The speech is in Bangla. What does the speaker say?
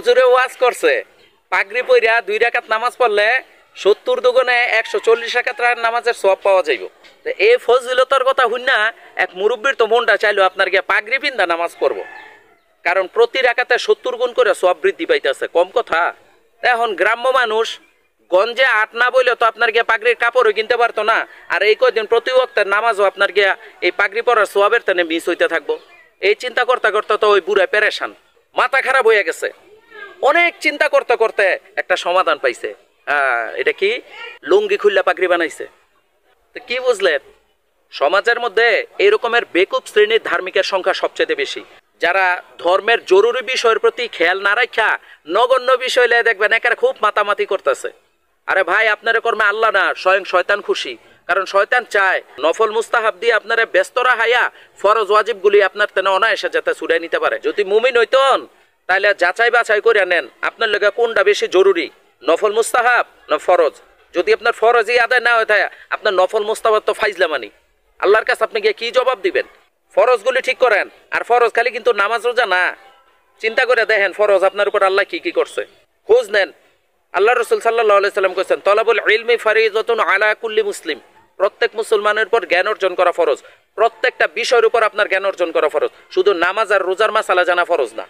হুজুরে ওয়াজ করছে পাগড়ি পইরা 2 রাকাত নামাজ পড়লে 70 দুগুণে 140 রাকাত নামাজের সওয়াব পাওয়া যাইব। তো এই ফজিলতার কথা শুননা এক মুরব্বির তো মনটা চাইলো আপনার গিয়ে পাগড়ি পিন্দা নামাজ পড়ব, কারণ প্রতি রাকাতে 70 গুণ করে সওয়াব বৃদ্ধি পাইতেছে, কম কথা। এখন গ্রাম্য মানুষ গঞ্জে আট না বইলে তো আপনার গিয়ে পাগড়ির কাপড়ও কিনতে পারতো না, আর এই কদিন প্রতি ওয়াক্তের নামাজও আপনার গিয়া এই পাগড়ি পরার সওয়াবের তেনে মিস হইতে থাকবো। এই চিন্তা করতে করতে তো ওই বুড়া পেরেশান, মাথা খারাপ হয়ে গেছে। অনেক চিন্তা করতে করতে একটা সমাধান পাইছে। এটা কি? লুঙ্গি খুললা পাগড়ি বানাইছে। তো কি বুঝলেন, সমাজের মধ্যে এই রকমের বেকুব শ্রেণীর ধার্মিকের সংখ্যা সবচেয়ে বেশি, যারা ধর্মের জরুরি বিষয়ের প্রতি খেয়াল না রাখা নগণ্য বিষয় লে দেখবেন একার খুব মাতামাতি করতেছে। আরে ভাই, আপনার কর্মে আল্লাহ না, স্বয়ং শয়তান খুশি। কারণ শয়তান চায় নফল মুস্তাহাব দিয়ে আপনারা ব্যস্ত রাখাইয়া ফরজ ওয়াজিবগুলি আপনার তেনে অনায়াসে যাতে ছুড়াই নিতে পারে। যদি মুমিন হইতন তাহলে যাচাই বাছাই করে নেন আপনার লেগে কোনটা বেশি জরুরি, নফল মুস্তাহাব না ফরজ। যদি আপনার ফরজই আদায় না হয়ে থাকে, আপনার নফল মুস্তাহাব তো ফাইজলামানি। আল্লাহর কাছে আপনি গিয়ে কি জবাব দিবেন? ফরজগুলি ঠিক করেন। আর ফরজ খালি কিন্তু নামাজ রোজা না, চিন্তা করে দেখেন ফরজ আপনার উপর আল্লাহ কি কি করছে, খোঁজ নেন। আল্লাহ রসুল সাল্লাল্লাহু আলাইহি সাল্লাম কইছেন, তলাবুল ইলমি ফারিজাতুন আলা কুল্লি মুসলিম। প্রত্যেক মুসলমানের উপর জ্ঞান অর্জন করা ফরজ। প্রত্যেকটা বিষয়ের উপর আপনার জ্ঞান অর্জন করা ফরজ। শুধু নামাজ আর রোজার মাসালা জানা ফরজ না।